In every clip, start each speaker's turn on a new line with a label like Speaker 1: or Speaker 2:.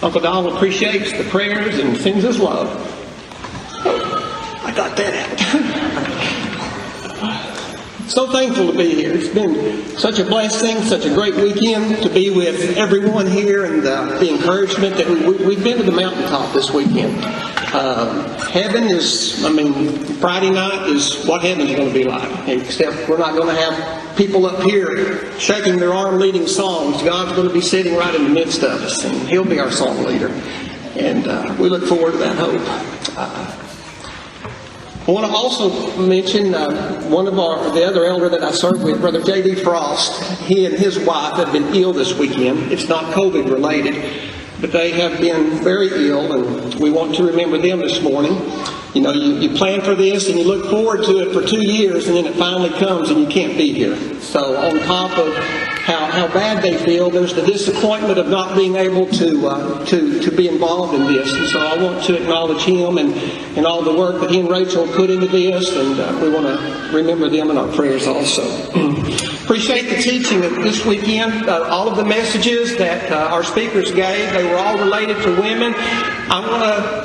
Speaker 1: Uncle Donald appreciates the prayers and sends his love. Oh, I got that out. So thankful to be here. It's been such a blessing, such a great weekend to be with everyone here, and the encouragement that we've been to the mountaintop this weekend. Heaven is, Friday night is what heaven's going to be like. Except we're not going to have people up here shaking their arm leading songs. God's going to be sitting right in the midst of us, and He'll be our song leader. And we look forward to that hope. I want to also mention one of the other elder that I served with, Brother J.D. Frost. He and his wife have been ill this weekend. It's not COVID related, but they have been very ill, and we want to remember them this morning. You know, you plan for this and you look forward to it for 2 years, and then it finally comes and you can't be here. So on top of how bad they feel, there's the disappointment of not being able to be involved in this. And so I want to acknowledge him and all the work that he and Rachel put into this, and we want to remember them in our prayers also. Appreciate the teaching of this weekend. All of the messages that our speakers gave, they were all related to women.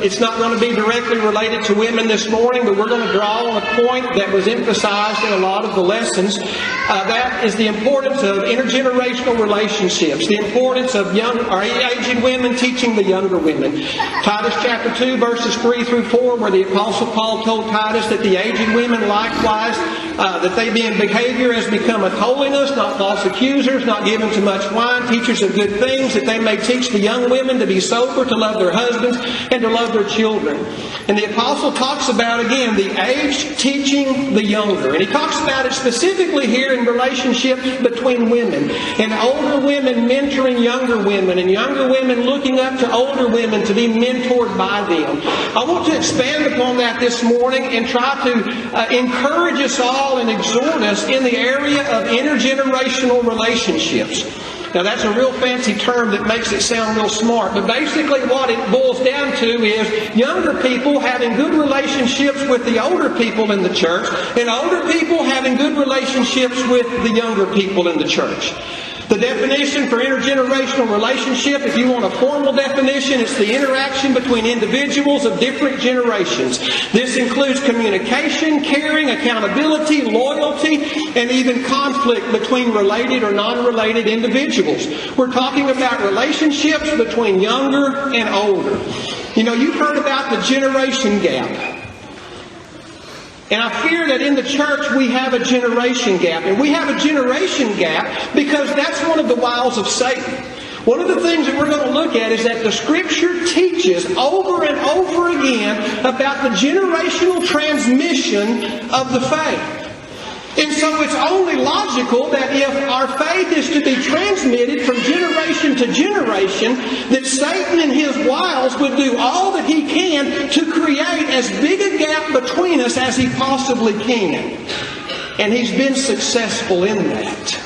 Speaker 1: It's not going to be directly related to women this morning, but we're going to draw on a point that was emphasized in a lot of the lessons. That is the importance of intergenerational relationships, the importance of aging women teaching the younger women. Titus chapter 2, verses 3 through 4, where the Apostle Paul told Titus that the aging women likewise, that they be in behavior as becometh holiness, not false accusers, not given to much wine, teachers of good things, that they may teach the young women to be sober, to love their husbands, and to love their children. And the Apostle talks about, again, the aged teaching the younger. And he talks about it specifically here in relationships between women. And older women mentoring younger women, and younger women looking up to older women to be mentored by them. I want to expand upon that this morning and try to encourage us all and exhort us in the area of intergenerational relationships. Now that's a real fancy term that makes it sound real smart, but basically what it boils down to is younger people having good relationships with the older people in the church, and older people having good relationships with the younger people in the church. The definition for intergenerational relationship, if you want a formal definition, it's the interaction between individuals of different generations. This includes communication, caring, accountability, loyalty, and even conflict between related or non-related individuals. We're talking about relationships between younger and older. You know, you've heard about the generation gap. And I fear that in the church we have a generation gap. And we have a generation gap because that's one of the wiles of Satan. One of the things that we're going to look at is that the Scripture teaches over and over again about the generational transmission of the faith. And so it's only logical that if our faith is to be transmitted from generation to generation, that Satan and his wiles would do all that he can to create as big a gap between us as he possibly can. And he's been successful in that.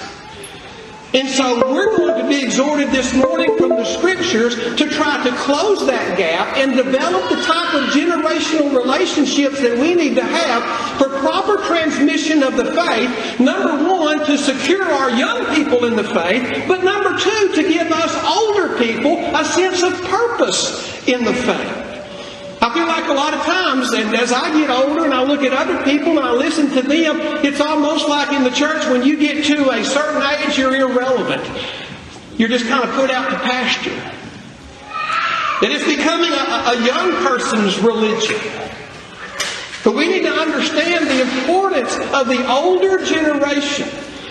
Speaker 1: And so we're going to be exhorted this morning from the Scriptures to try to close that gap and develop the type of generational relationships that we need to have for proper transmission of the faith. Number one, to secure our young people in the faith, but number two, to give us older people a sense of purpose in the faith. I feel like a lot of times, and as I get older and I look at other people and I listen to them, it's almost like in the church when you get to a certain age, you're irrelevant. You're just kind of put out to pasture. That it's becoming a young person's religion. But we need to understand the importance of the older generation.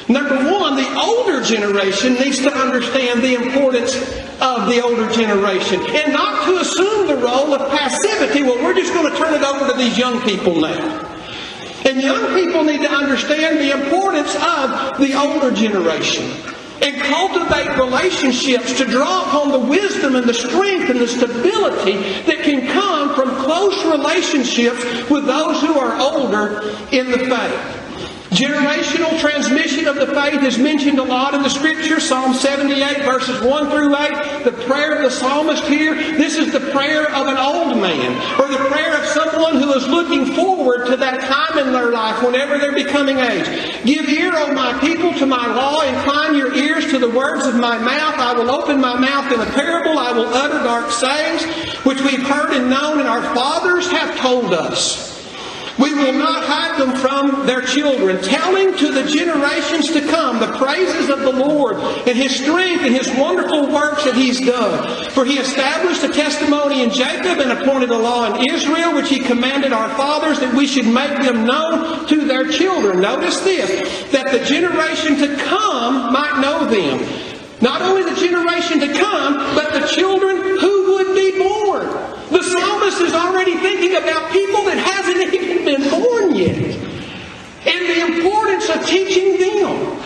Speaker 1: Number one, the older generation needs to understand the importance of the older generation and not to assume the role of passivity. Well, we're just going to turn it over to these young people now. And young people need to understand the importance of the older generation and cultivate relationships to draw upon the wisdom and the strength and the stability that can come from close relationships with those who are older in the faith. Generational transmission of the faith is mentioned a lot in the Scripture. Psalm 78, verses 1 through 8. The prayer of the psalmist here, this is the prayer of an old man, or the prayer of someone who is looking forward to that time in their life whenever they're becoming aged. Give ear, O my people, to my law. Incline your ears to the words of my mouth. I will open my mouth in a parable. I will utter dark sayings, which we've heard and known, and our fathers have told us. We will not hide them from their children, telling to the generations to come the praises of the Lord and His strength and His wonderful works that He's done. For He established a testimony in Jacob and appointed a law in Israel, which He commanded our fathers that we should make them known to their children. Notice this, that the generation to come might know them. Not only the generation to come, but the children who would be born. The psalmist is already thinking about people that hasn't even been born yet. And the importance of teaching them.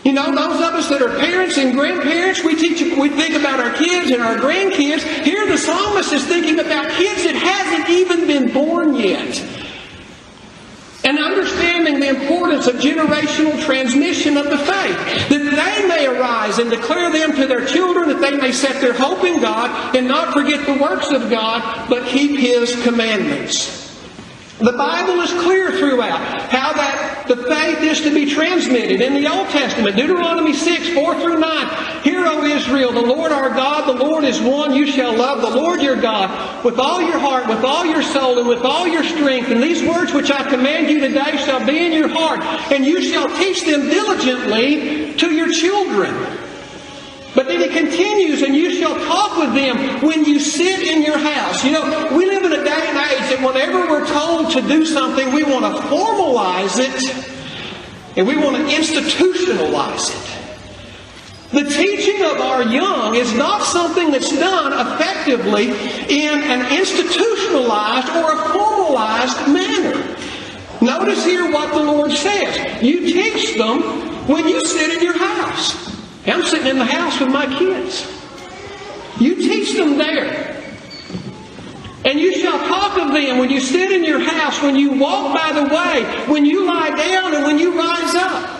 Speaker 1: You know, those of us that are parents and grandparents, we think about our kids and our grandkids. Here the psalmist is thinking about kids that hasn't even been born yet. And understanding the importance of generational transmission of the faith. That they may arise and declare them to their children, that they may set their hope in God and not forget the works of God, but keep His commandments. The Bible is clear throughout how that the faith is to be transmitted. In the Old Testament, Deuteronomy 6, 4 through 9, Hear, O Israel, the Lord our God, the Lord is one. You shall love the Lord your God with all your heart, with all your soul, and with all your strength. And these words which I command you today shall be in your heart, and you shall teach them diligently to your children. But then it continues, and you shall talk with them when you sit in your house. You know, we live in a day and age that whenever we're told to do something, we want to formalize it, and we want to institutionalize it. The teaching of our young is not something that's done effectively in an institutionalized or a formalized manner. Notice here what the Lord says. You teach them when you sit in your house. I'm sitting in the house with my kids. You teach them there. And you shall talk of them when you sit in your house, when you walk by the way, when you lie down, and when you rise up.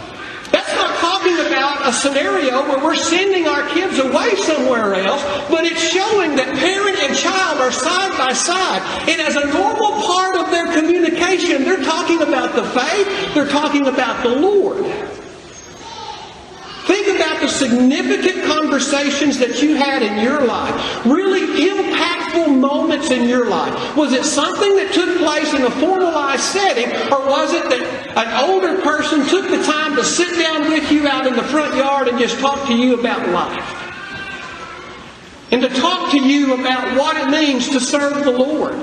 Speaker 1: That's not talking about a scenario where we're sending our kids away somewhere else, but it's showing that parent and child are side by side. And as a normal part of their communication, they're talking about the faith, they're talking about the Lord. Think about the significant conversations that you had in your life. Really impactful moments in your life. Was it something that took place in a formalized setting, or was it that an older person took the time to sit down with you out in the front yard and just talk to you about life? And to talk to you about what it means to serve the Lord.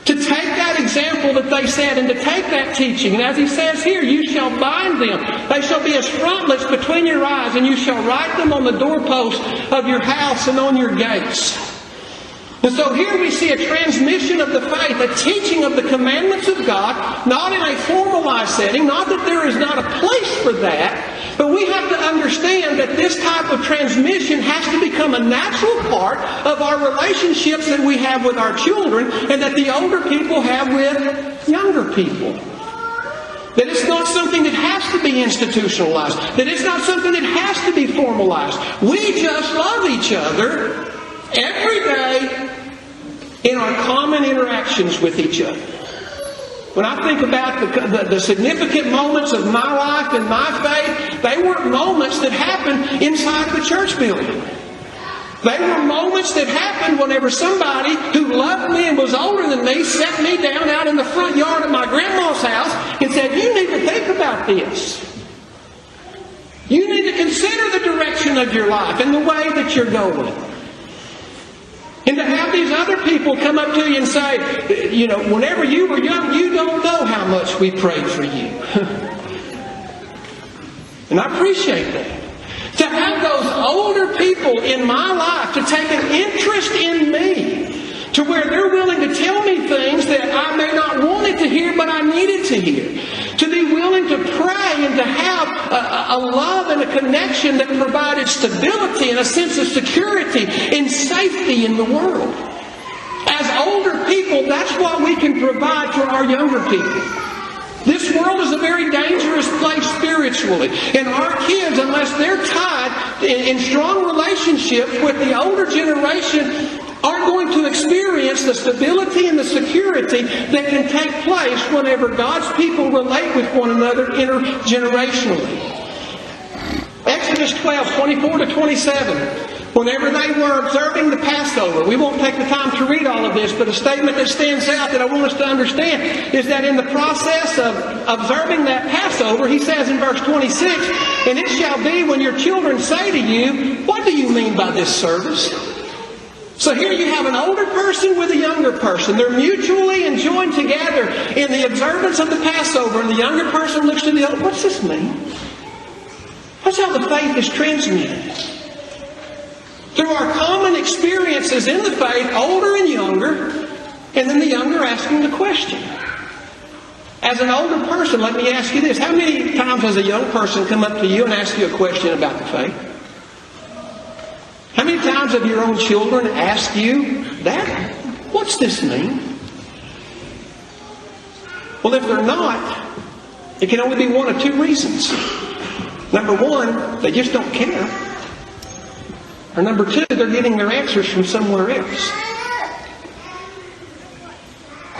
Speaker 1: To take that example that they said and to take that teaching. And as he says here, you shall bind them. They shall be as frontlets between your eyes, and you shall write them on the doorposts of your house and on your gates. And so here we see a transmission of the faith, a teaching of the commandments of God, not in a formalized setting, not that there is not a place for that, but we have to understand that this type of transmission has to become a natural part of our relationships that we have with our children and that the older people have with younger people. That it's not something that has to be institutionalized. That it's not something that has to be formalized. We just love each other every day in our common interactions with each other. When I think about the significant moments of my life and my faith, they weren't moments that happened inside the church building. They were moments that happened whenever somebody who loved me and was older than me sat me down out in the front yard of my grandma's house and said, you need to think about this. You need to consider the direction of your life and the way that you're going. And to have these other people come up to you and say, you know, whenever you were young, you don't know how much we prayed for you. And I appreciate that. To have those older people in my life to take an interest in me, to where they're willing to tell me things that I may not wanted to hear, but I needed to hear. To be willing to pray and to have a love and a connection that provided stability and a sense of security and safety in the world. As older people, that's what we can provide for our younger people. This world is a very dangerous place spiritually. And our kids, unless they're tied in strong relationships with the older generation, aren't going to experience the stability and the security that can take place whenever God's people relate with one another intergenerationally. Exodus 12, 24 to 27. Whenever they were observing the Passover, we won't take the time to read all of this, but a statement that stands out that I want us to understand is that in the process of observing that Passover, he says in verse 26, "And it shall be when your children say to you, 'What do you mean by this service?'" So here you have an older person with a younger person. They're mutually enjoined together in the observance of the Passover, and the younger person looks to the older. What's this mean? That's how the faith is transmitted. Through our common experiences in the faith, older and younger, and then the younger asking the question. As an older person, let me ask you this. How many times has a young person come up to you and asked you a question about the faith? How many times have your own children asked you, "Dad, what's this mean?" Well, if they're not, it can only be one of two reasons. Number one, they just don't care. Or number two, they're getting their answers from somewhere else.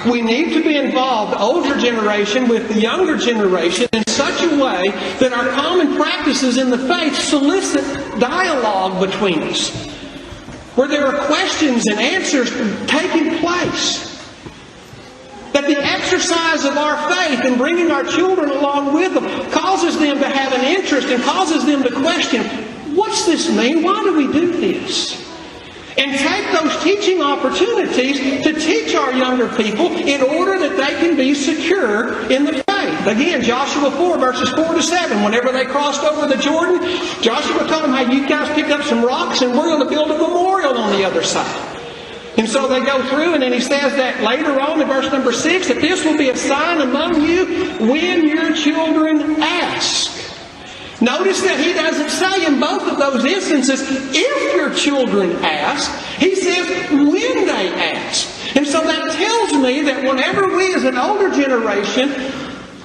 Speaker 1: We need to be involved, older generation with the younger generation, in such a way that our common practices in the faith solicit dialogue between us, where there are questions and answers taking place. That the exercise of our faith and bringing our children along with them causes them to have an interest and causes them to question, what's this mean? Why do we do this? And take those teaching opportunities to teach our younger people in order that they can be secure in the faith. Again, Joshua 4, verses 4 to 7. Whenever they crossed over the Jordan, Joshua told them, "Hey, you guys pick up some rocks and we're going to build a memorial on the other side." And so they go through, and then he says that later on in verse number 6, that this will be a sign among you when your children ask. Notice that he doesn't say in both of those instances, if your children ask. He says, when they ask. And so that tells me that whenever we as an older generation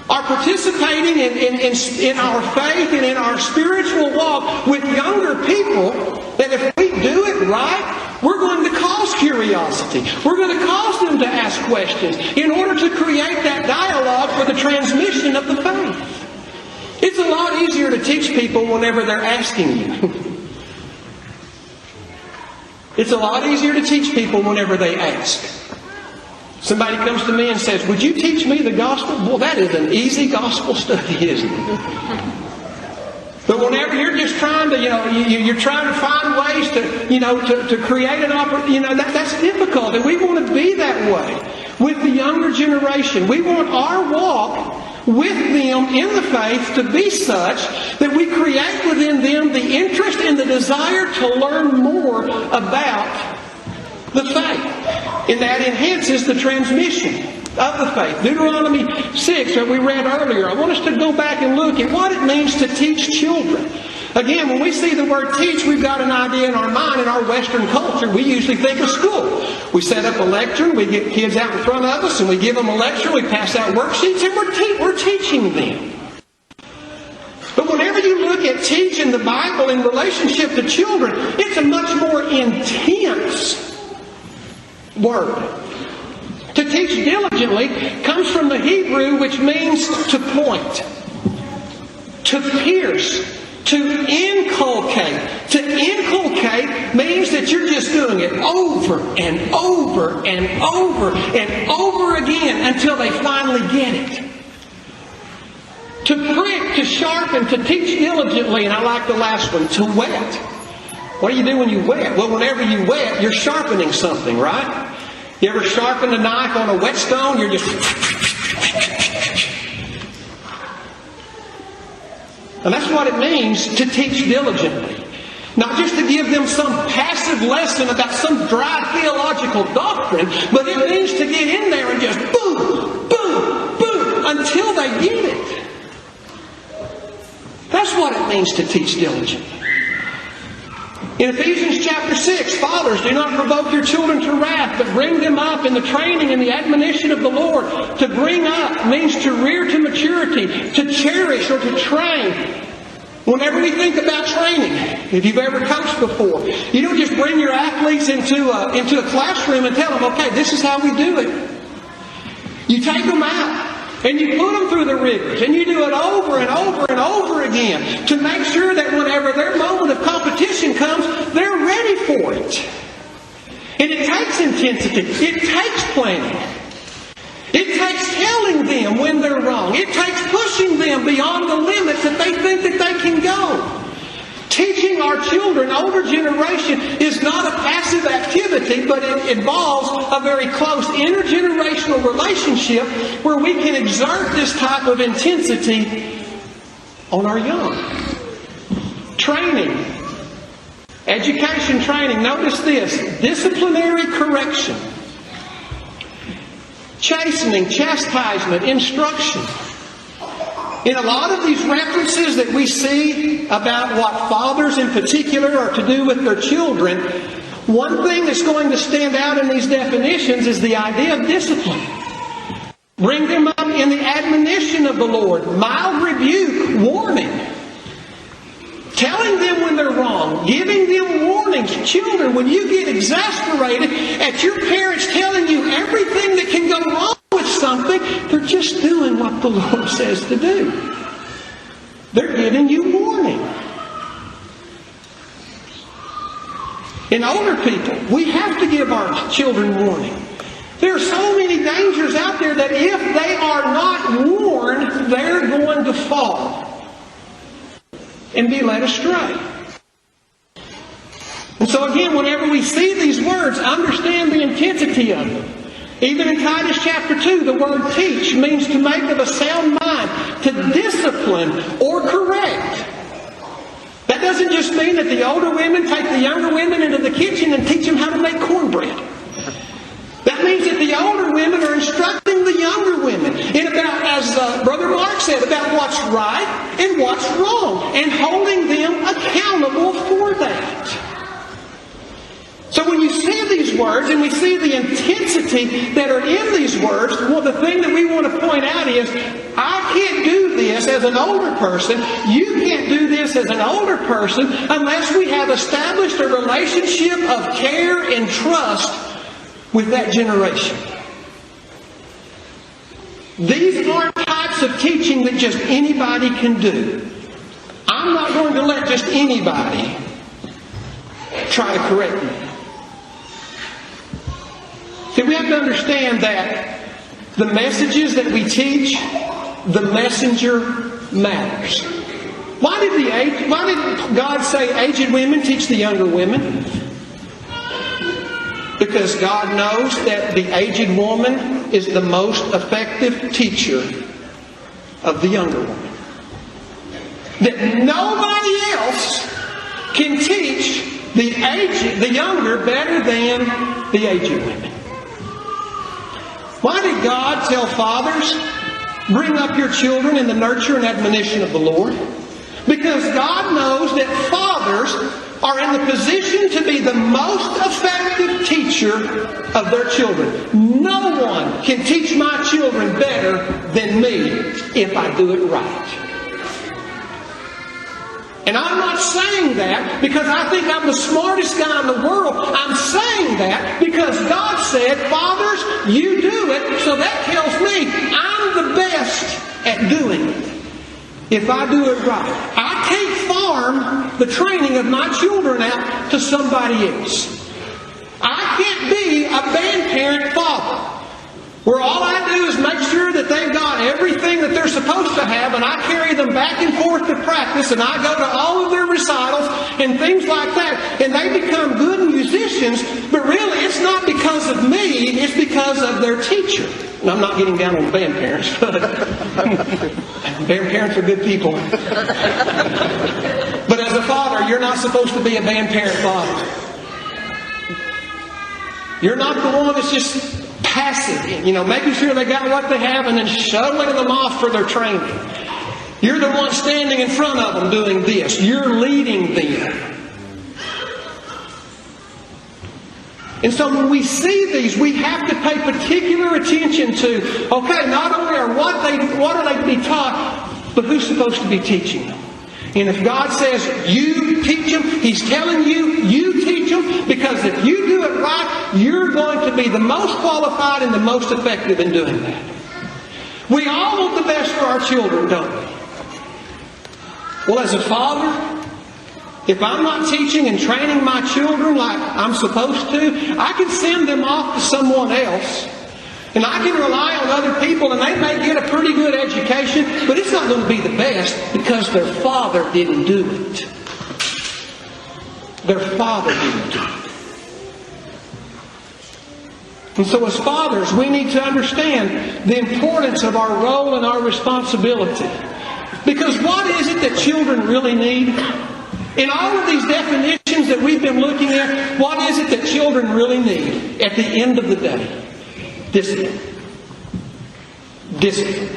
Speaker 1: are participating in our faith and in our spiritual walk with younger people, that if we do it right, we're going to cause curiosity. We're going to cause them to ask questions in order to create that dialogue for the transmission of the faith. It's a lot easier to teach people whenever they're asking you. It's a lot easier to teach people whenever they ask. Somebody comes to me and says, "Would you teach me the gospel?" Well, that is an easy gospel study, isn't it? But whenever you're just trying to, you're trying to find ways to create an opportunity, that's difficult. And we want to be that way with the younger generation. We want our walk with them in the faith to be such that we create within them the interest and the desire to learn more about the faith. And that enhances the transmission of the faith. Deuteronomy 6 that we read earlier. I want us to go back and look at what it means to teach children. Again, when we see the word teach, we've got an idea in our mind. In our Western culture, we usually think of school. We set up a lecture, we get kids out in front of us, and we give them a lecture, we pass out worksheets, and we're teaching them. But whenever you look at teach in the Bible in relationship to children, it's a much more intense word. To teach diligently comes from the Hebrew, which means to point, to pierce, to inculcate. To inculcate means that you're just doing it over and over and over and over again until they finally get it. To prick, to sharpen, to teach diligently, and I like the last one, to whet. What do you do when you whet? Well, whenever you whet, you're sharpening something, right? You ever sharpen a knife on a whetstone? You're just... And that's what it means to teach diligently. Not just to give them some passive lesson about some dry theological doctrine, but it means to get in there and just boom, boom, boom, until they get it. That's what it means to teach diligently. In Ephesians chapter 6, fathers, do not provoke your children to wrath, but bring them up in the training and the admonition of the Lord. To bring up means to rear to maturity, to cherish or to train. Whenever we think about training, if you've ever coached before, you don't just bring your athletes into a classroom and tell them, okay, this is how we do it. You take them out. And you put them through the rigors, and you do it over and over and over again to make sure that whenever their moment of competition comes, they're ready for it. And it takes intensity. It takes planning. It takes telling them when they're wrong. It takes pushing them beyond the limits that they think that they can go. Teaching our children, older generation, is not a passive activity, but it involves a very close intergenerational relationship where we can exert this type of intensity on our young. Training. Education training. Notice this. Disciplinary correction. Chastening, chastisement, instruction. In a lot of these references that we see about what fathers in particular are to do with their children, one thing that's going to stand out in these definitions is the idea of discipline. Bring them up in the admonition of the Lord, mild rebuke, warning. Telling them when they're wrong, giving them warnings. Children, when you get exasperated at your parents telling you everything that can go wrong with something, they're just doing what the Lord says to do. They're giving you warning. In older people, we have to give our children warning. There are so many dangers out there that if they are not warned, they're going to fall and be led astray. And so again, whenever we see these words, understand the intensity of them. Even in Titus chapter 2, the word teach means to make of a sound mind, to discipline or correct. That doesn't just mean that the older women take the younger women into the kitchen and teach them how to make cornbread. That means that the older women are instructing the younger women in about, as Brother Mark said, about what's right and what's wrong, and holding them accountable for that. So when you see these words and we see the intensity that are in these words, well, the thing that we want to point out is, I can't do this as an older person. You can't do this as an older person unless we have established a relationship of care and trust with that generation. These aren't types of teaching that just anybody can do. I'm not going to let just anybody try to correct me. See, we have to understand that the messages that we teach, the messenger matters. Why did God say aged women teach the younger women? Because God knows that the aged woman is the most effective teacher of the younger woman. That nobody else can teach the younger better than the aged women. Why did God tell fathers, bring up your children in the nurture and admonition of the Lord? Because God knows that fathers are in the position to be the most effective teacher of their children. No one can teach my children better than me if I do it right. And I'm not saying that because I think I'm the smartest guy in the world. I'm saying that because God said, fathers, you do it. So that tells me I'm the best at doing it if I do it right. I can't farm the training of my children out to somebody else. I can't be a grandparent father where all I do is make sure that they've got everything that they're supposed to have, and I carry them back and forth to practice, and I go to all of their recitals and things like that, and they become good musicians, but really it's not because of me, it's because of their teacher. And I'm not getting down on band parents, but band parents are good people. But as a father, you're not supposed to be a band parent father. You're not the one that's just passive, making sure they got what they have and then shuttling them off for their training. You're the one standing in front of them doing this. You're leading them. And so when we see these, we have to pay particular attention to, okay, not only what are they to be taught, but who's supposed to be teaching them. And if God says, you teach them, He's telling you, you teach them, because if you do it right, you're going to be the most qualified and the most effective in doing that. We all want the best for our children, don't we? Well, as a father, if I'm not teaching and training my children like I'm supposed to, I can send them off to someone else. And I can rely on other people and they may get a pretty good education, but it's not going to be the best because their father didn't do it. Their father didn't do it. And so as fathers, we need to understand the importance of our role and our responsibility. Because what is it that children really need? In all of these definitions that we've been looking at, what is it that children really need at the end of the day? Discipline. Discipline.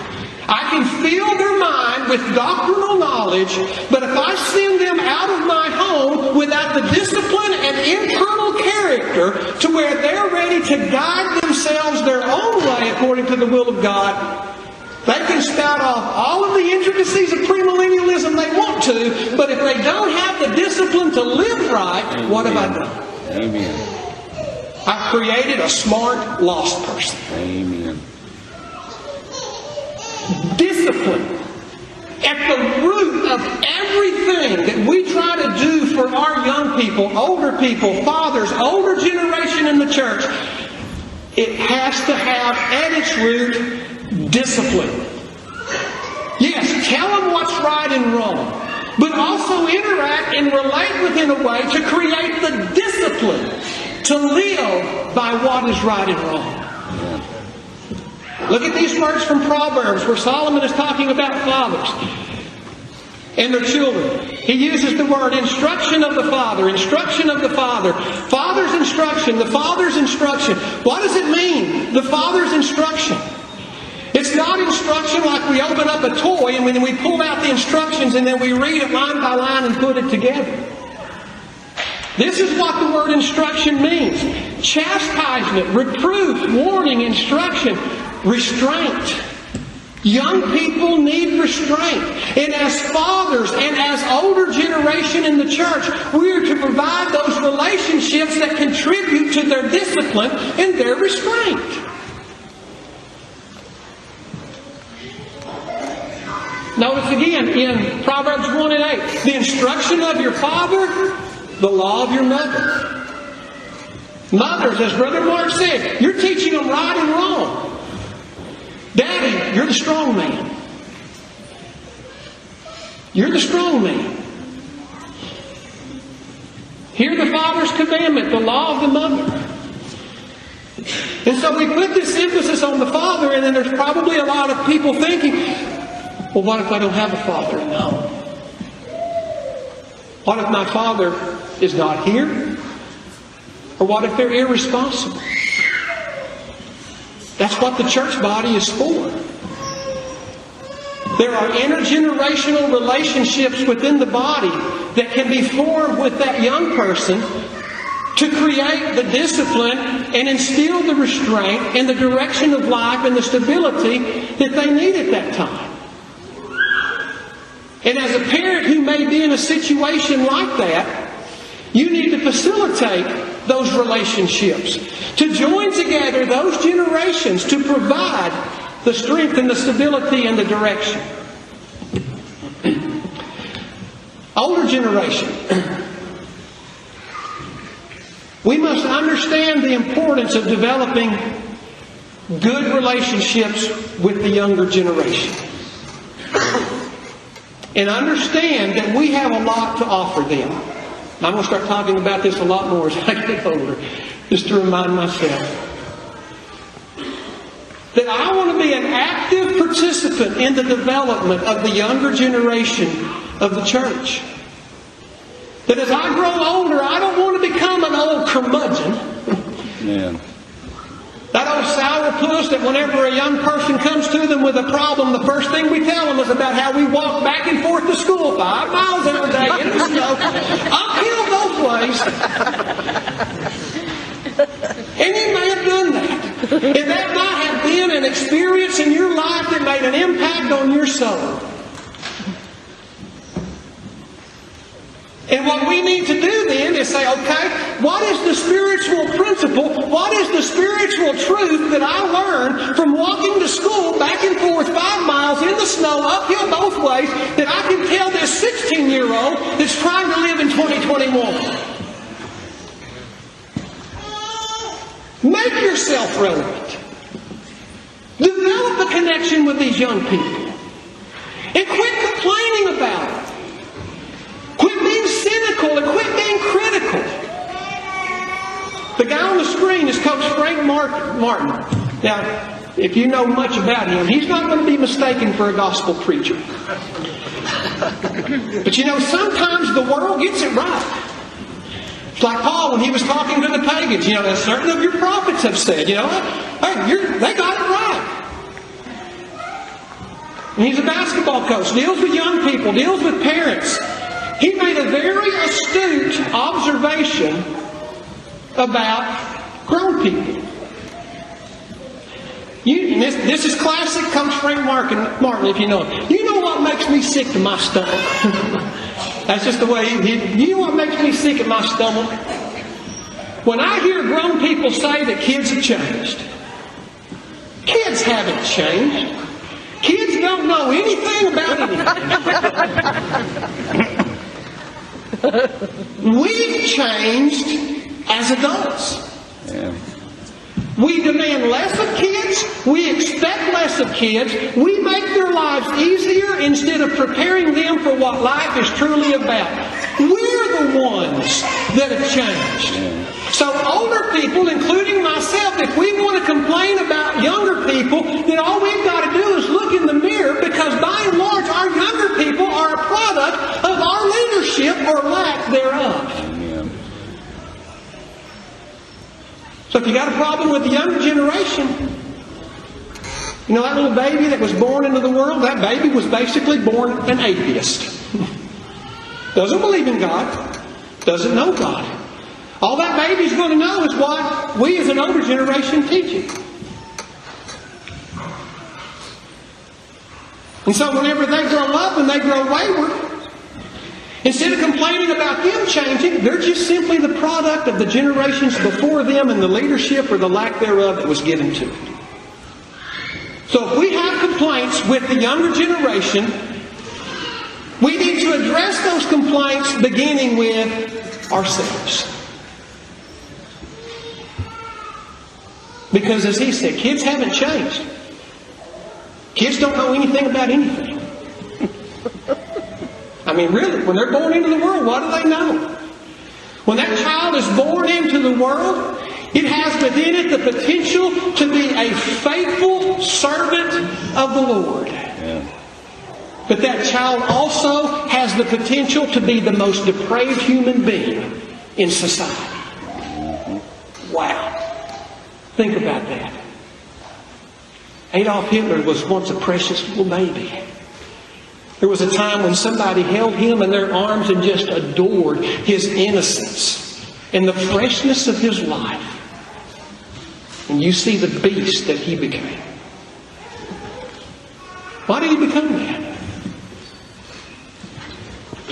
Speaker 1: I can fill their mind with doctrinal knowledge, but if I send them out of my home without the discipline and internal character to where they're ready to guide themselves their own way according to the will of God, they can spout off all of the intricacies of premillennialism they want to, but if they don't have the discipline to live right, what have I done?
Speaker 2: Amen.
Speaker 1: I've created a smart, lost person.
Speaker 2: Amen.
Speaker 1: Discipline. At the root of everything that we try to do for our young people, older people, fathers, older generation in the church, it has to have at its root discipline. Yes, tell them what's right and wrong, but also interact and relate with in a way to create the discipline to live by what is right and wrong. Look at these words from Proverbs where Solomon is talking about fathers and their children. He uses the word instruction of the father, instruction of the father, father's instruction, the father's instruction. What does it mean, the father's instruction? It's not instruction like we open up a toy and then we pull out the instructions and then we read it line by line and put it together. This is what the word instruction means. Chastisement, reproof, warning, instruction, restraint. Young people need restraint. And as fathers and as older generation in the church, we are to provide those relationships that contribute to their discipline and their restraint. Notice again in Proverbs 1 and 8, the instruction of your father, the law of your mother. Mothers, as Brother Mark said, you're teaching them right and wrong. Daddy, you're the strong man. You're the strong man. Hear the father's commandment, the law of the mother. And so we put this emphasis on the father, and then there's probably a lot of people thinking, well, what if I don't have a father in the home? What if my father is not here? Or what if they're irresponsible? That's what the church body is for. There are intergenerational relationships within the body that can be formed with that young person to create the discipline and instill the restraint and the direction of life and the stability that they need at that time. And as a parent who may be in a situation like that, you need to facilitate those relationships, to join together those generations to provide the strength and the stability and the direction. Older generation. We must understand the importance of developing good relationships with the younger generation. And understand that we have a lot to offer them. I'm going to start talking about this a lot more as I get older, just to remind myself that I want to be an active participant in the development of the younger generation of the church. That as I grow older, I don't want to become an old curmudgeon.
Speaker 2: Yeah.
Speaker 1: That old sourpuss that whenever a young person comes to them with a problem, the first thing we tell them is about how we walk back and forth to school 5 miles every day in the snow. Uphill both ways. And that might have been an experience in your life that made an impact on your soul. And what we need to do then is say, okay, what is the spiritual principle, what is the spiritual truth that I learned from walking to school back and forth 5 miles in the snow, uphill both ways, that I can tell this 16-year-old that's trying to live in 2021? Make yourself relevant. Develop a connection with these young people. And quit complaining about it. Quit being cynical and quit being critical. The guy on the screen is Coach Frank Martin. Now, if you know much about him, he's not going to be mistaken for a gospel preacher. But you know, sometimes the world gets it right. It's like Paul when he was talking to the pagans. You know, as certain of your prophets have said, you know, hey, they got it right. And he's a basketball coach, deals with young people, deals with parents. He made a very astute observation about grown people. This is classic Coach Frank Martin, if you know him. You know what makes me sick to my stomach? That's just the way you know what makes me sick at my stomach? When I hear grown people say that kids have changed. Kids haven't changed. Kids don't know anything about anything. We've changed as adults.
Speaker 2: Yeah.
Speaker 1: We demand less of kids. We expect less of kids. We make their lives easier instead of preparing them for what life is truly about. We're the ones that have changed. So older people, including myself, if we want to complain about younger people, then all we've got to do is look in the mirror, because by and large our younger people are a product of our leadership or lack thereof. So if you got a problem with the younger generation, you know that little baby that was born into the world, that baby was basically born an atheist. Doesn't believe in God. Doesn't know God. All that baby's going to know is what we as an older generation teach it. And so whenever they grow up and they grow wayward, instead of complaining about them changing, they're just simply the product of the generations before them and the leadership or the lack thereof that was given to it. So if we have complaints with the younger generation, we need to address those complaints beginning with ourselves. Because as he said, kids haven't changed. Kids don't know anything about anything. I mean, really, when they're born into the world, what do they know? When that child is born into the world, it has within it the potential to be a faithful servant of the Lord.
Speaker 2: Yeah.
Speaker 1: But that child also has the potential to be the most depraved human being in society. Wow. Think about that. Adolf Hitler was once a precious little baby. There was a time when somebody held him in their arms and just adored his innocence and the freshness of his life. And you see the beast that he became. Why did he become that?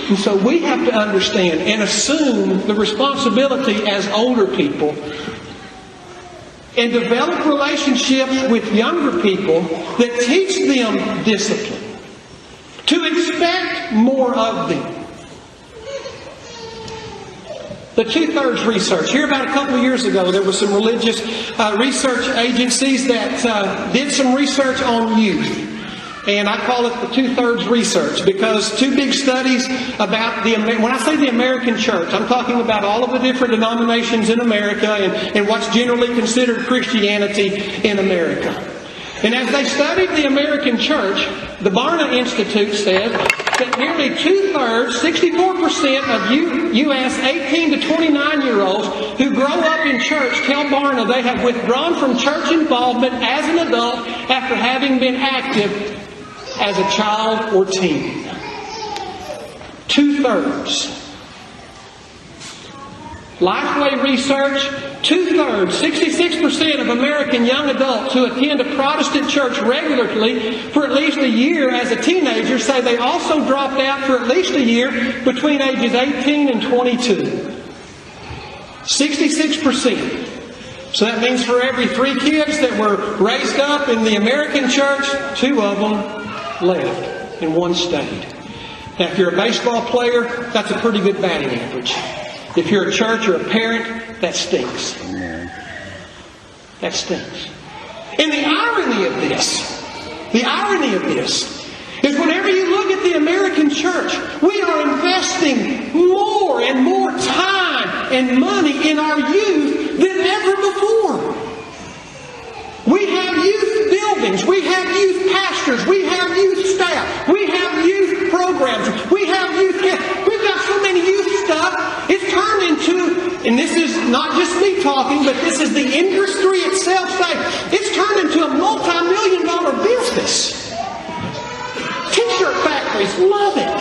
Speaker 1: And so we have to understand and assume the responsibility as older people and develop relationships with younger people that teach them discipline. To expect more of them. The 2/3 research. Here about a couple of years ago, there were some religious research agencies that did some research on youth. And I call it the 2/3 research because two big studies about when I say the American church, I'm talking about all of the different denominations in America and what's generally considered Christianity in America. And as they studied the American church, the Barna Institute said that nearly 2/3, 64% of U.S. 18 to 29-year-olds who grow up in church tell Barna they have withdrawn from church involvement as an adult after having been active as a child or teen. 2/3. Lifeway research, 2/3, 66% of American young adults who attend a Protestant church regularly for at least a year as a teenager say they also dropped out for at least a year between ages 18 and 22. 66%. So that means for every 3 kids that were raised up in the American church, 2 of them left and 1 stayed. Now, if you're a baseball player, that's a pretty good batting average. If you're a church or a parent, that stinks. That stinks. And the irony of this is whenever you look at the American church, we are investing more and more time and money in our youth than ever before. We have youth buildings, we have youth pastors, we have youth staff, we have youth programs, we have youth camp. We've got so many youth stuff. It's turned into, and this is not just me talking, but this is the industry itself saying, it's turned into a multi-million-dollar business. T-shirt factories love it.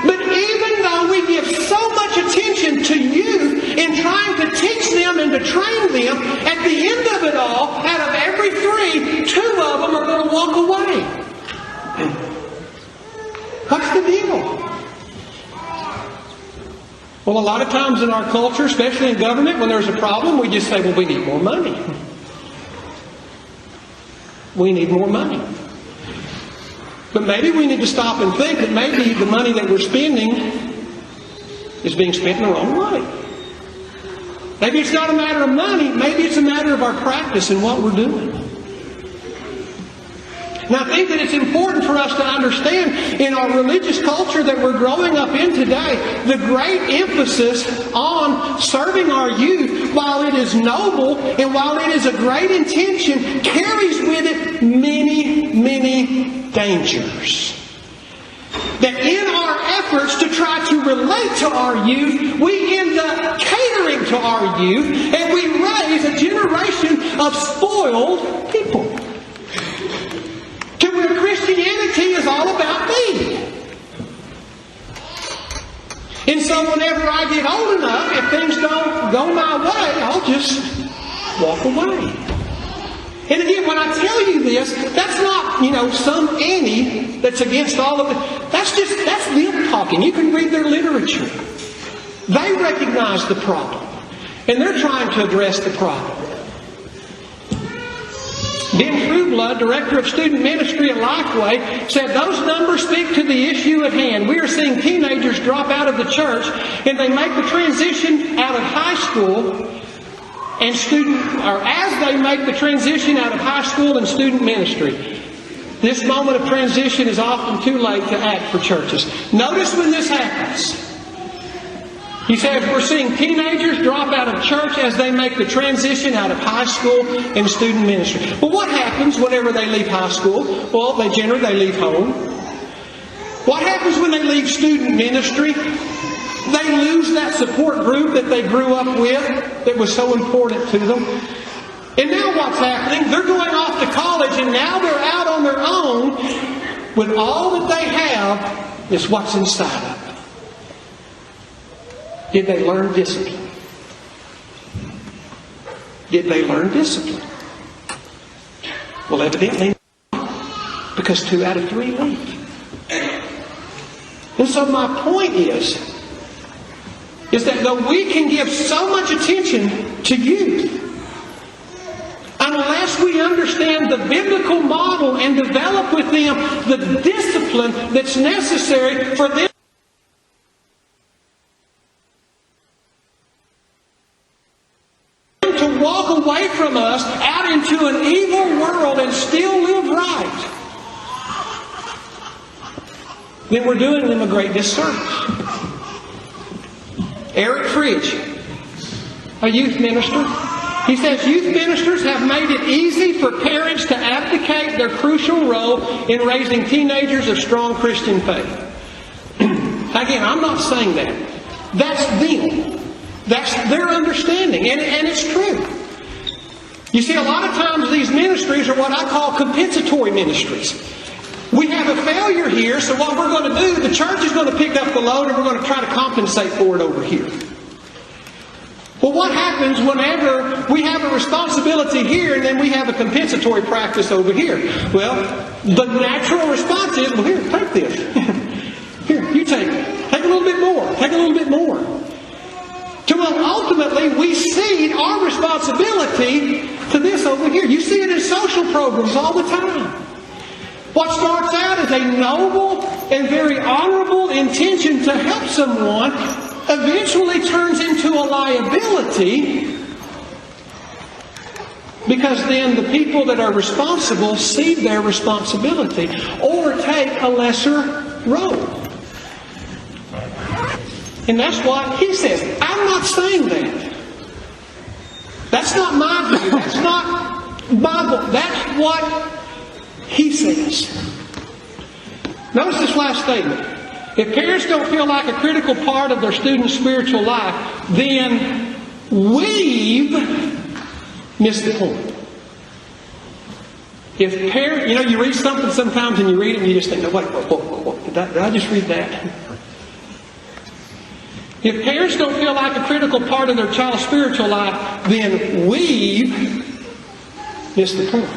Speaker 1: But even though we give so much attention to youth in trying to teach them and to train them, at the end of it all, out of every 3, 2 of them are going to walk away. What's the deal? Well, a lot of times in our culture, especially in government, when there's a problem, we just say, well, we need more money. We need more money. But maybe we need to stop and think that maybe the money that we're spending is being spent in the wrong way. Maybe it's not a matter of money. Maybe it's a matter of our practice and what we're doing. Now, I think that it's important for us to understand in our religious culture that we're growing up in today, the great emphasis on serving our youth, while it is noble and while it is a great intention, carries with it many, many dangers. That in our efforts to try to relate to our youth, we end up catering to our youth and we raise a generation of spoiled people. To where Christianity is all about me. And so whenever I get old enough, if things don't go my way, I'll just walk away. And again, when I tell you this, that's not, some Annie that's against all of it. That's them talking. You can read their literature. They recognize the problem. And they're trying to address the problem. Ben Trueblood, Director of Student Ministry at Lifeway, said those numbers speak to the issue at hand. We are seeing teenagers drop out of the church and they make the transition out of high school and as they make the transition out of high school and student ministry. This moment of transition is often too late to act for churches. Notice when this happens. He says we're seeing teenagers drop out of church as they make the transition out of high school and student ministry. Well, what happens whenever they leave high school? Well, they leave home. What happens when they leave student ministry? They lose that support group that they grew up with that was so important to them. And now what's happening? They're going off to college and now they're out on their own with all that they have is what's inside of them. Did they learn discipline? Did they learn discipline? Well, evidently not, because 2 out of 3 leave. And so my point is that though we can give so much attention to youth, unless we understand the biblical model and develop with them the discipline that's necessary for them to walk away from us out into an evil world and still live right, then we're doing them a great disservice. Eric Fridge, a youth minister, he says youth ministers have made it easy for parents to abdicate their crucial role in raising teenagers of strong Christian faith. Again, I'm not saying that. That's them. That's their understanding, and it's true. You see, a lot of times these ministries are what I call compensatory ministries. We have a failure here, so what we're going to do, the church is going to pick up the load and we're going to try to compensate for it over here. Well, what happens whenever we have a responsibility here and then we have a compensatory practice over here? Well, the natural response is, well, here, take this. Here, you take it. Take a little bit more. Take a little bit more. Till ultimately we cede our responsibility to this over here. You see it in social programs all the time. What starts out as a noble and very honorable intention to help someone eventually turns into a liability, because then the people that are responsible cede their responsibility or take a lesser role. And that's what he says. I'm not saying that. That's not my view. That's not Bible. That's what he says. Notice this last statement. If parents don't feel like a critical part of their student's spiritual life, then we've missed the point. If parents, you read something sometimes and you read it and you just think, wait, did I just read that? If parents don't feel like a critical part of their child's spiritual life, then we've missed the point.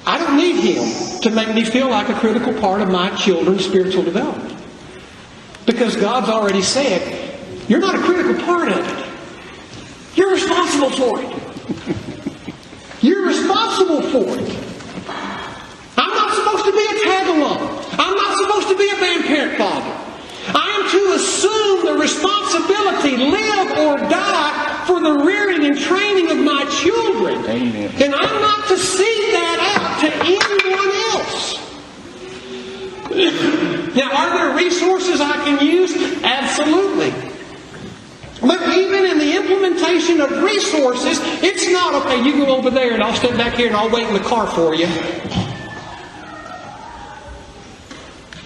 Speaker 1: I don't need him to make me feel like a critical part of my children's spiritual development. Because God's already said, you're not a critical part of it. You're responsible for it. You're responsible for it. I'm not supposed to be a tag-along. I'm not supposed to be a grandparent father. I am to assume the responsibility, live or die, for the rearing and training of my children.
Speaker 2: Amen.
Speaker 1: And I'm not to see that out to anyone else. Now, are there resources I can use? Absolutely. But even in the implementation of resources, it's not, okay, you go over there and I'll step back here and I'll wait in the car for you.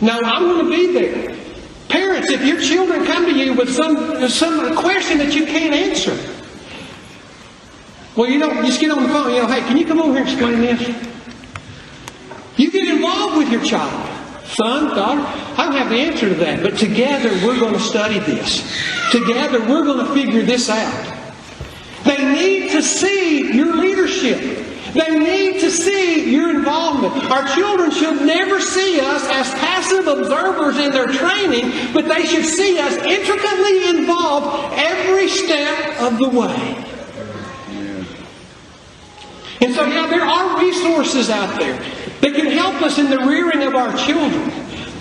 Speaker 1: No, I'm going to be there. Parents, if your children come to you with some question that you can't answer, well, just get on the phone. Hey, can you come over here and explain this? You get involved with your child. Son, daughter, I don't have the answer to that, but together we're going to study this. Together we're going to figure this out. They need to see your leadership. They need to see your involvement. Our children should never see us as passive observers in their training, but they should see us intricately involved every step of the way. And so, there are resources out there that can help us in the rearing of our children.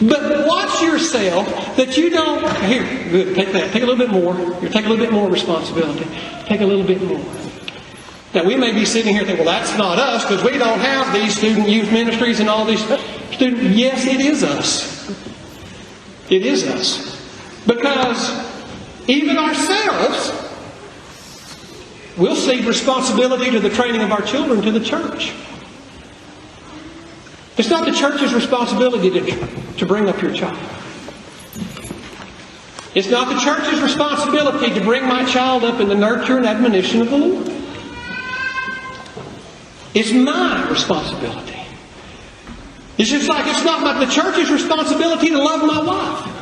Speaker 1: But watch yourself that you don't... Here, good, take that. Take a little bit more. Take a little bit more responsibility. Take a little bit more. Now, we may be sitting here thinking, well, that's not us because we don't have these student youth ministries and all these student... Yes, it is us. It is us. Because even ourselves... we'll cede responsibility to the training of our children to the church. It's not the church's responsibility to bring up your child. It's not the church's responsibility to bring my child up in the nurture and admonition of the Lord. It's my responsibility. It's just like it's not the church's responsibility to love my wife.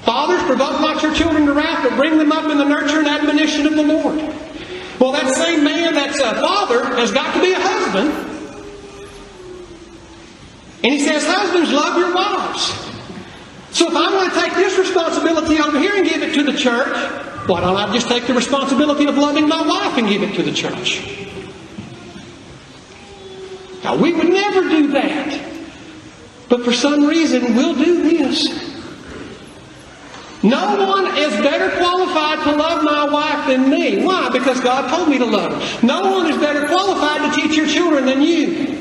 Speaker 1: Fathers, provoke not your children to wrath, but bring them up in the nurture and admonition of the Lord. Well, that same man that's a father has got to be a husband. And he says, husbands, love your wives. So if I want to take this responsibility over here and give it to the church, why don't I just take the responsibility of loving my wife and give it to the church? Now, we would never do that. But for some reason, we'll do this. No one is better qualified to love my wife than me. Why? Because God told me to love her. No one is better qualified to teach your children than you.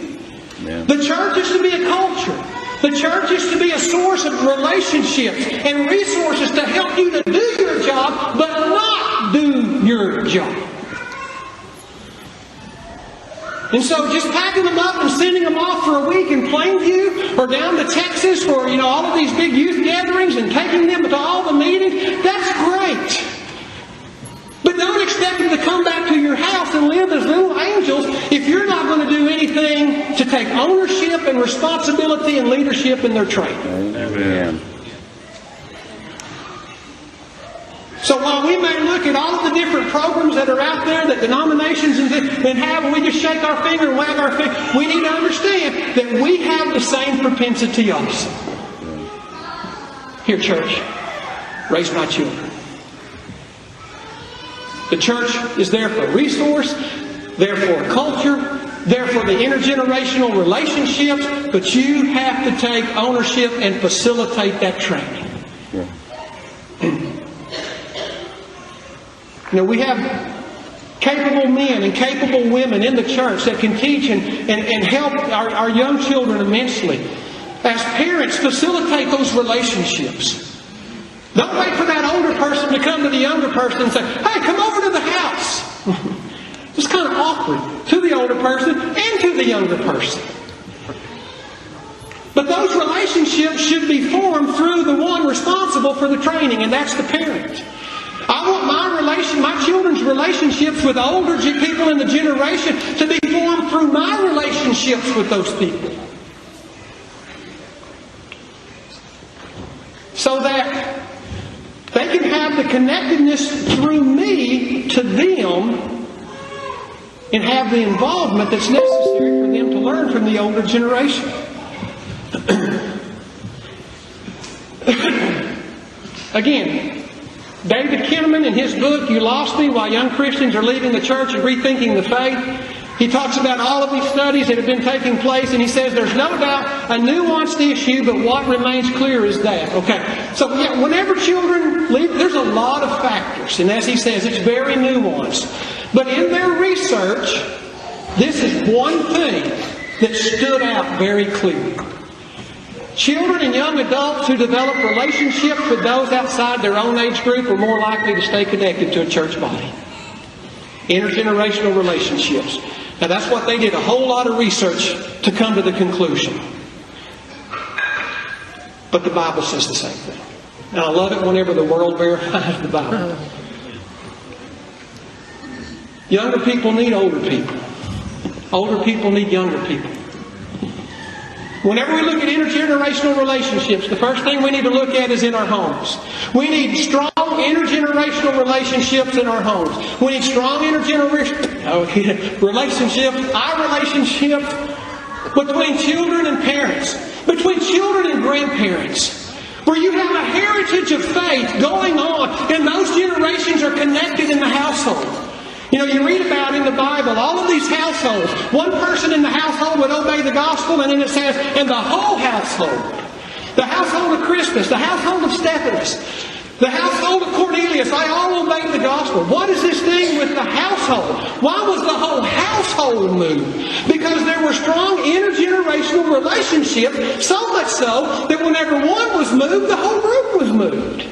Speaker 2: Yeah.
Speaker 1: The church is to be a culture. The church is to be a source of relationships and resources to help you to do your job, but not do your job. And so just packing them up and sending them off for a week in Plainview or down to Texas for, all of these big youth gatherings and taking them to all the meetings, that's great. But don't expect them to come back to your house and live as little angels if you're not going to to do anything to take ownership and responsibility and leadership in their training.
Speaker 2: Amen.
Speaker 1: So while we may look at all of the different programs that are out there that denominations and have, and we just shake our finger and wag our finger, we need to understand that we have the same propensity also. Here, church, raise my children. The church is there for a resource, there for a culture, there for the intergenerational relationships, but you have to take ownership and facilitate that training. You know, we have capable men and capable women in the church that can teach and help our young children immensely. As parents, facilitate those relationships. Don't wait for that older person to come to the younger person and say, hey, come over to the house. It's kind of awkward to the older person and to the younger person. But those relationships should be formed through the one responsible for the training, and that's the parent. I want my children's relationships with older people in the generation to be formed through my relationships with those people. So that they can have the connectedness through me to them and have the involvement that's necessary for them to learn from the older generation. Again, David Kinnaman, in his book, You Lost Me, Why Young Christians Are Leaving the Church and Rethinking the Faith, he talks about all of these studies that have been taking place, and he says there's no doubt a nuanced issue, but what remains clear is that. Okay, so yeah, whenever children leave, there's a lot of factors, and as he says, it's very nuanced. But in their research, this is one thing that stood out very clearly. Children and young adults who develop relationships with those outside their own age group are more likely to stay connected to a church body. Intergenerational relationships. Now that's what they did, a whole lot of research to come to the conclusion. But the Bible says the same thing. And I love it whenever the world verifies the Bible. Younger people need older people. Older people need younger people. Whenever we look at intergenerational relationships, the first thing we need to look at is in our homes. We need strong intergenerational relationships in our homes. We need strong intergenerational relationships, our relationship between children and parents, between children and grandparents, where you have a heritage of faith going on, and those generations are connected in the household. You know, you read about in the Bible, all of these households, one person in the household would obey the gospel, and then it says, and the whole household, the household of Crispus, the household of Stephanus, the household of Cornelius, they all obeyed the gospel. What is this thing with the household? Why was the whole household moved? Because there were strong intergenerational relationships, so much so that whenever one was moved, the whole group was moved.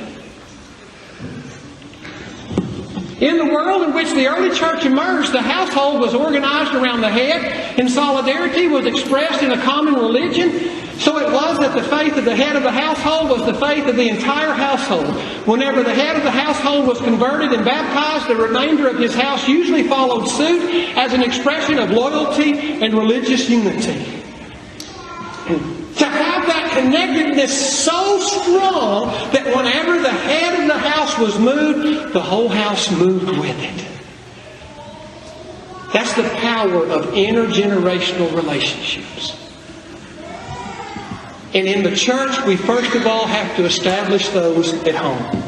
Speaker 1: In the world in which the early church emerged, the household was organized around the head, and solidarity was expressed in a common religion. So it was that the faith of the head of the household was the faith of the entire household. Whenever the head of the household was converted and baptized, the remainder of his house usually followed suit as an expression of loyalty and religious unity. To have that connectedness so strong that whenever the head of the house was moved, the whole house moved with it. That's the power of intergenerational relationships. And in the church, we first of all have to establish those at home.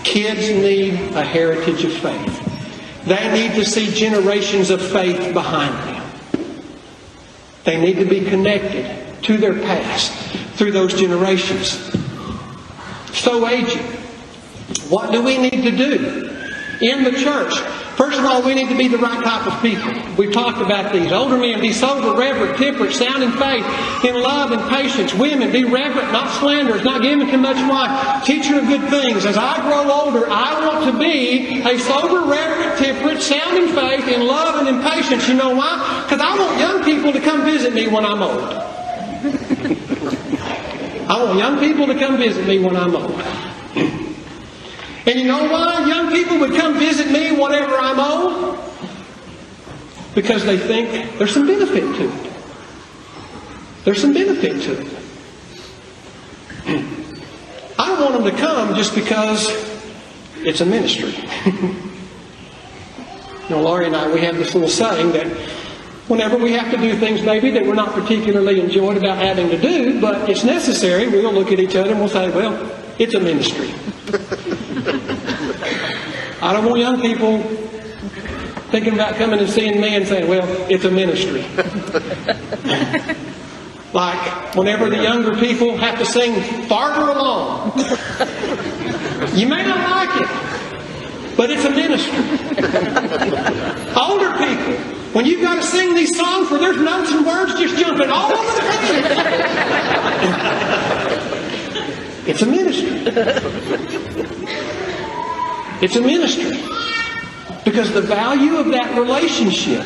Speaker 1: Kids need a heritage of faith. They need to see generations of faith behind them. They need to be connected to their past through those generations. So aging. What do we need to do in the church? First of all, we need to be the right type of people. We've talked about these. Older men, be sober, reverent, temperate, sound in faith, in love and patience. Women, be reverent, not slanderers, not giving too much wine, teacher of good things. As I grow older, I want to be a sober, reverent, temperate, sound in faith, in love and in patience. You know why? Because I want young people to come visit me when I'm old. I want young people to come visit me when I'm old. And you know why young people would come visit me whenever I'm old? because they think there's some benefit to it. There's some benefit to it. I don't want them to come just because it's a ministry. Laurie and I, we have this little saying that whenever we have to do things maybe that we're not particularly enjoyed about having to do, but it's necessary, we'll look at each other and we'll say, well, it's a ministry. I don't want young people thinking about coming and seeing me and saying, well, it's a ministry. Like whenever the younger people have to sing farther along. You may not like it, but it's a ministry. Older people, when you've got to sing these songs where there's notes and words just jumping all over the place, it's a ministry. It's a ministry. Because the value of that relationship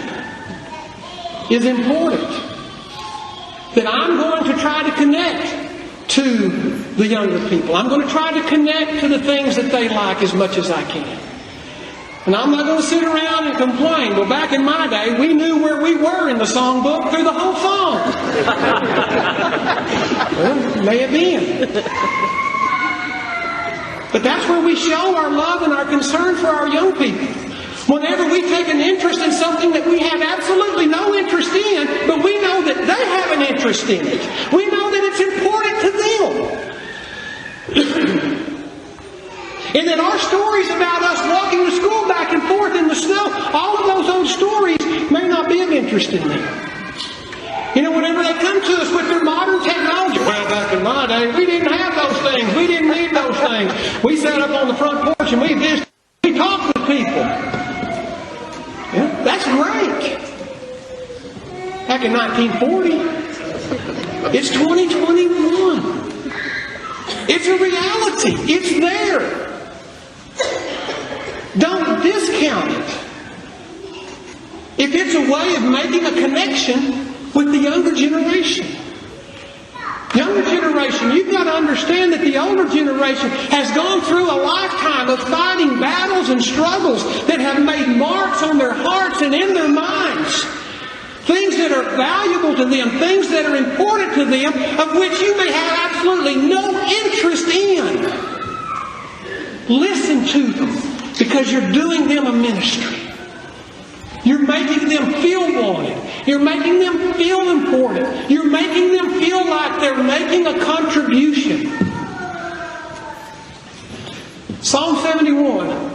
Speaker 1: is important. That I'm going to try to connect to the younger people. I'm going to try to connect to the things that they like as much as I can. And I'm not going to sit around and complain. Well, back in my day, we knew where we were in the songbook through the whole song. Well, may have been. But that's where we show our love and our concern for our young people. Whenever we take an interest in something that we have absolutely no interest in, but we know that they have an interest in it. We know that it's important to them. And that our stories about us walking to school back and forth in the snow, all of those old stories may not be of interest in them. Whenever they come to us with their modern technology, well, back in my day, we didn't have those things. We didn't need those things. We sat up on the front porch and we visited. We talked with people. Yeah, that's great. Back in 1940, it's 2021. It's a reality. It's there. Don't discount it. If it's a way of making a connection with the younger generation. Younger generation, you've got to understand that the older generation has gone through a lifetime of fighting battles and struggles that have made marks on their hearts and in their minds. Things that are valuable to them, things that are important to them, of which you may have absolutely no interest in. Listen to them, because you're doing them a ministry. You're making them feel wanted. You're making them feel important. You're making them feel like they're making a contribution. Psalm 71.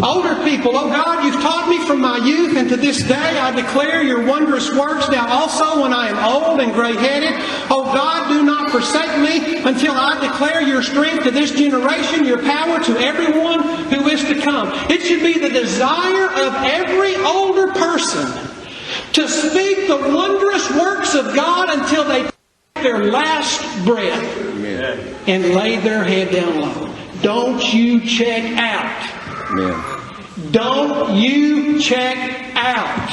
Speaker 1: Older people, oh God, you've taught me from my youth, and to this day I declare your wondrous works. Now also when I am old and gray-headed, oh God, do not forsake me until I declare your strength to this generation, your power to everyone who is to come. It should be the desire of every older person to speak the wondrous works of God until they take their last breath. Amen. And lay their head down low. Don't you check out. Amen. Don't you check out.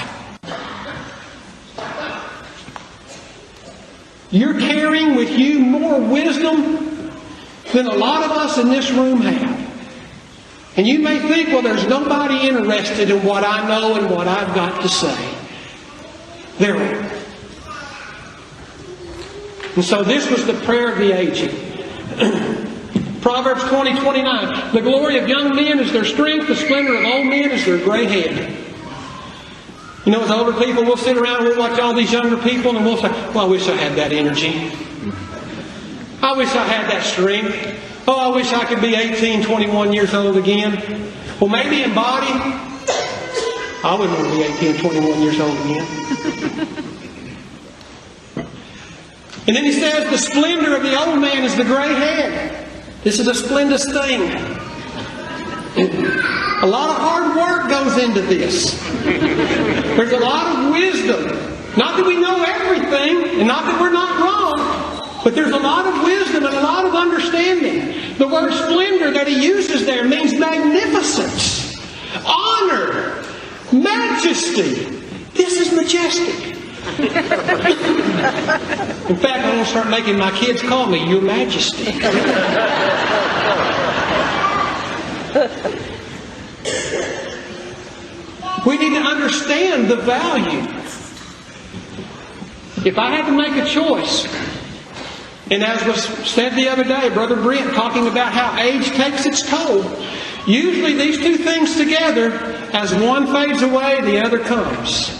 Speaker 1: You're carrying with you more wisdom than a lot of us in this room have. And you may think, well, there's nobody interested in what I know and what I've got to say. There are. And so this was the prayer of the aged. Proverbs 20:29. The glory of young men is their strength, the splendor of old men is their gray head. As older people, we'll sit around and we'll watch all these younger people and we'll say, well, I wish I had that energy. I wish I had that strength. Oh, I wish I could be 18, 21 years old again. Well, maybe in body, I wouldn't want to be 18, 21 years old again. And then he says, the splendor of the old man is the gray head. This is a splendid thing. A lot of hard work goes into this. There's a lot of wisdom. Not that we know everything, and not that we're not wrong, but there's a lot of wisdom and a lot of understanding. The word splendor that he uses there means magnificence, honor, majesty. This is majestic. In fact, I'm going to start making my kids call me Your Majesty. We need to understand the value. If I had to make a choice, and as was said the other day, Brother Brent talking about how age takes its toll, usually these two things together, as one fades away, the other comes.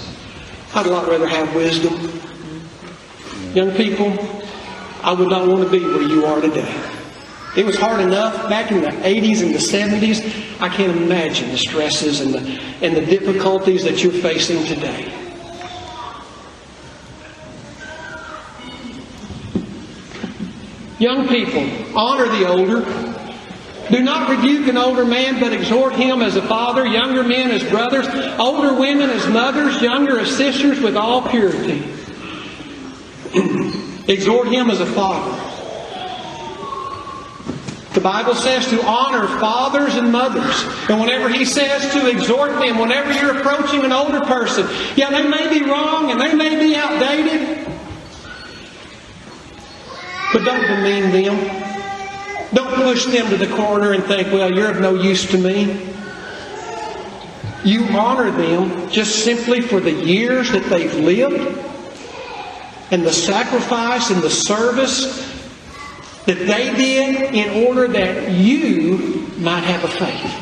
Speaker 1: I'd a lot rather have wisdom. Young people, I would not want to be where you are today. It was hard enough back in the 80s and the 70s. I can't imagine the stresses and the difficulties that you're facing today. Young people, honor the older. Do not rebuke an older man, but exhort him as a father, younger men as brothers, older women as mothers, younger as sisters with all purity. Exhort him as a father. The Bible says to honor fathers and mothers. And whenever He says to exhort them, whenever you're approaching an older person, yeah, they may be wrong and they may be outdated, but don't demean them. Don't push them to the corner and think, well, you're of no use to me. You honor them just simply for the years that they've lived and the sacrifice and the service that they did in order that you might have a faith.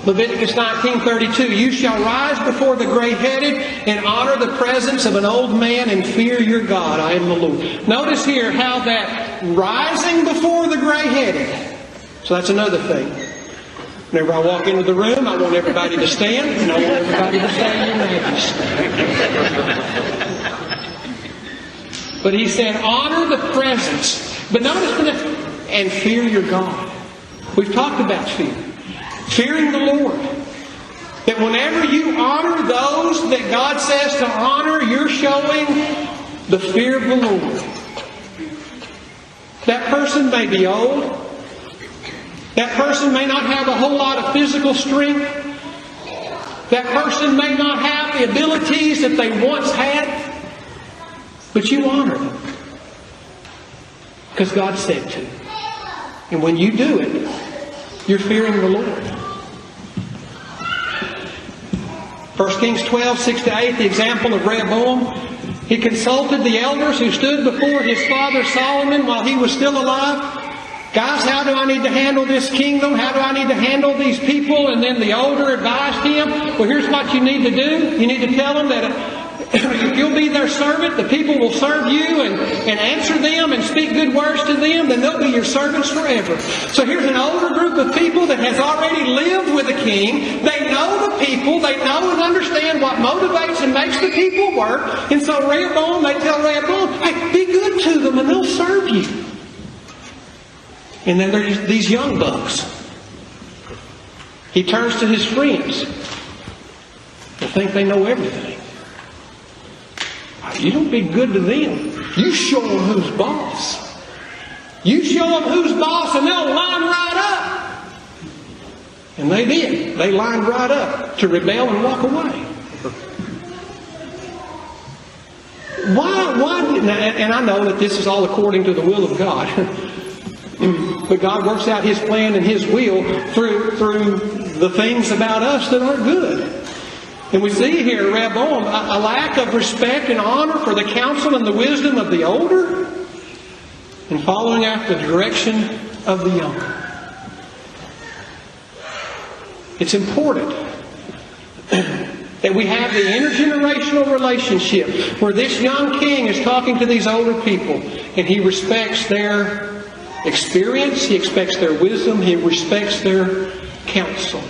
Speaker 1: Leviticus 19:32, you shall rise before the gray-headed and honor the presence of an old man and fear your God. I am the Lord. Notice here how that rising before the gray-headed. So that's another thing. Whenever I walk into the room, I want everybody to stand, and I want everybody to stand in majesty. But He said, honor the presence. But notice, and fear your God. We've talked about fear. Fearing the Lord. That whenever you honor those that God says to honor, you're showing the fear of the Lord. That person may be old. That person may not have a whole lot of physical strength. That person may not have the abilities that they once had. But you honor them. Because God said to. And when you do it, you're fearing the Lord. 1 Kings 12:6-8, the example of Rehoboam. He consulted the elders who stood before his father Solomon while he was still alive. Guys, how do I need to handle this kingdom? How do I need to handle these people? And then the older advised him, well, here's what you need to do. You need to tell them that if you'll be their servant, the people will serve you and answer them and speak good words to them, then they'll be your servants forever. So here's an older group of people that has already lived with the king. They know the people. They know and understand what motivates and makes the people work. And so Rehoboam, they tell Rehoboam, hey, be good to them and they'll serve you. And then there's these young bucks. He turns to his friends. They think they know everything. You don't be good to them. You show them who's boss. You show them who's boss and they'll line right up. And they did. They lined right up to rebel and walk away. Why? And I know that this is all according to the will of God. But God works out His plan and His will through the things about us that aren't good. And we see here, Rehoboam, a lack of respect and honor for the counsel and the wisdom of the older, and following after the direction of the younger. It's important that we have the intergenerational relationship where this young king is talking to these older people, and he respects their experience, he respects their wisdom, he respects their counsel.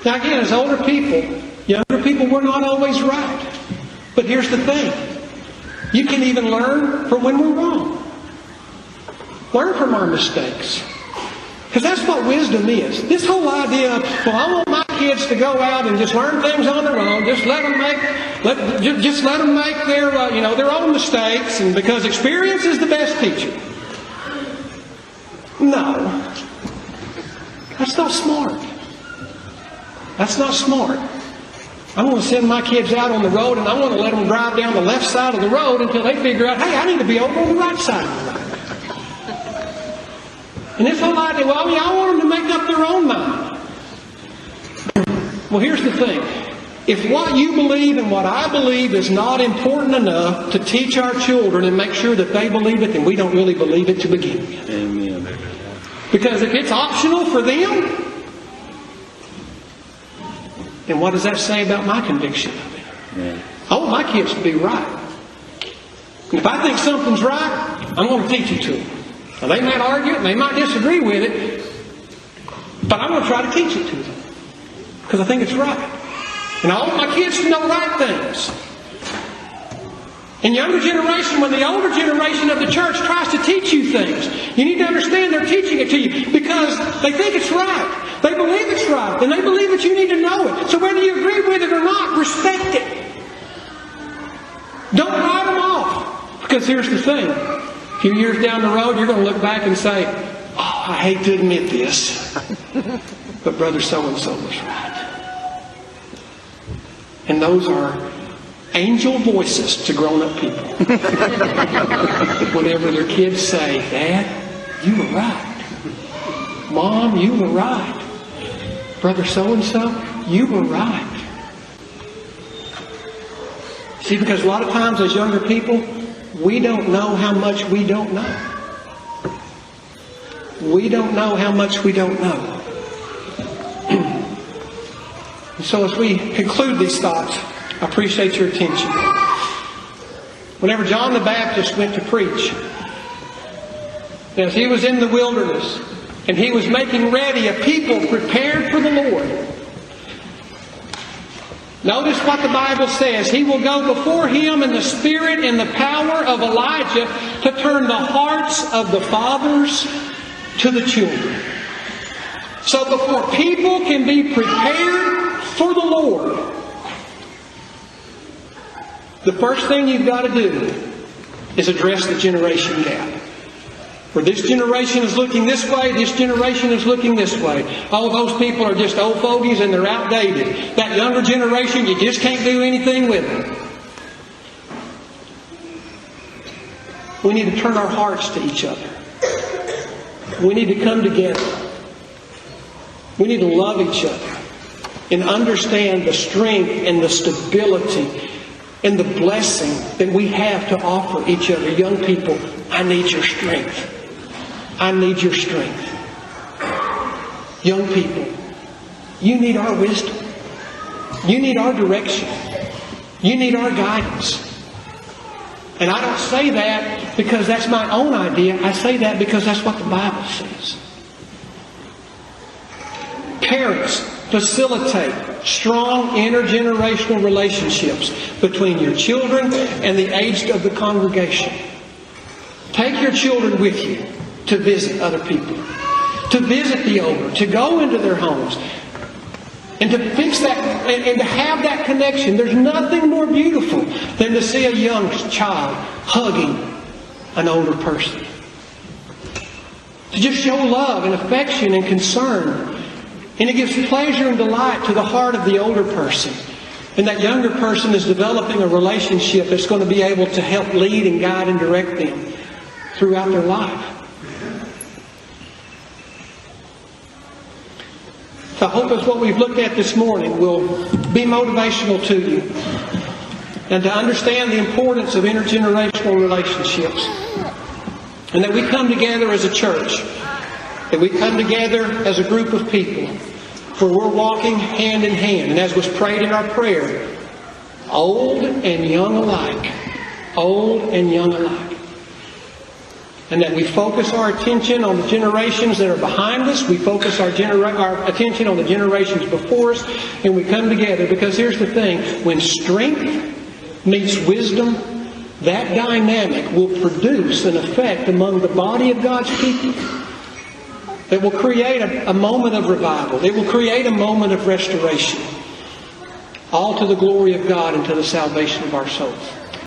Speaker 1: Now again, as older people, younger people, we're not always right. But here's the thing. You can even learn from when we're wrong. Learn from our mistakes. Because that's what wisdom is. This whole idea of, well, I want my kids to go out and just learn things on their own. Just let them make their their own mistakes, and because experience is the best teacher. No. That's not smart. That's not smart. I'm going to send my kids out on the road and I'm going to let them drive down the left side of the road until they figure out, hey, I need to be over on the right side of the road. And this whole idea, well, I want them to make up their own mind. Well, here's the thing. If what you believe and what I believe is not important enough to teach our children and make sure that they believe it, then we don't really believe it to begin with.
Speaker 2: Amen.
Speaker 1: Because if it's optional for them, then what does that say about my conviction of it?
Speaker 2: Yeah.
Speaker 1: I want my kids to be right. And if I think something's right, I'm going to teach it to them. Now, they might argue it, and they might disagree with it, but I'm going to try to teach it to them. Because I think it's right. And I want my kids to know right things. In younger generation, when the older generation of the church tries to teach you things, you need to understand they're teaching it to you because they think it's right. They believe it's right. And they believe that you need to know it. So whether you agree with it or not, respect it. Don't write them off. Because here's the thing. A few years down the road, you're going to look back and say, oh, I hate to admit this, but brother so-and-so was right. And those are angel voices to grown-up people. Whenever their kids say, Dad, you were right. Mom, you were right. Brother so-and-so, you were right. See, because a lot of times as younger people, we don't know how much we don't know. We don't know how much we don't know. And so as we conclude these thoughts, I appreciate your attention. Whenever John the Baptist went to preach, as he was in the wilderness, and he was making ready a people prepared for the Lord, notice what the Bible says. He will go before him in the spirit and the power of Elijah to turn the hearts of the fathers to the children. So before people can be prepared for the Lord, the first thing you've got to do is address the generation gap. Where this generation is looking this way, this generation is looking this way. All those people are just old fogies and they're outdated. That younger generation, you just can't do anything with them. We need to turn our hearts to each other. We need to come together. We need to love each other and understand the strength and the stability and the blessing that we have to offer each other. Young people, I need your strength. I need your strength. Young people, you need our wisdom. You need our direction. You need our guidance. And I don't say that because that's my own idea. I say that because that's what the Bible says. Parents, facilitate strong intergenerational relationships between your children and the aged of the congregation. Take your children with you to visit other people, to visit the older, to go into their homes, and to fix that and to have that connection. There's nothing more beautiful than to see a young child hugging an older person. To just show love and affection and concern. And it gives pleasure and delight to the heart of the older person. And that younger person is developing a relationship that's going to be able to help lead and guide and direct them throughout their life. So I hope that what we've looked at this morning will be motivational to you. And to understand the importance of intergenerational relationships. And that we come together as a church. That we come together as a group of people where we're walking hand in hand. And as was prayed in our prayer, old and young alike. Old and young alike. And that we focus our attention on the generations that are behind us. We focus our attention on the generations before us. And we come together because here's the thing. When strength meets wisdom, that dynamic will produce an effect among the body of God's people. It will create a moment of revival. It will create a moment of restoration. All to the glory of God and to the salvation of our souls.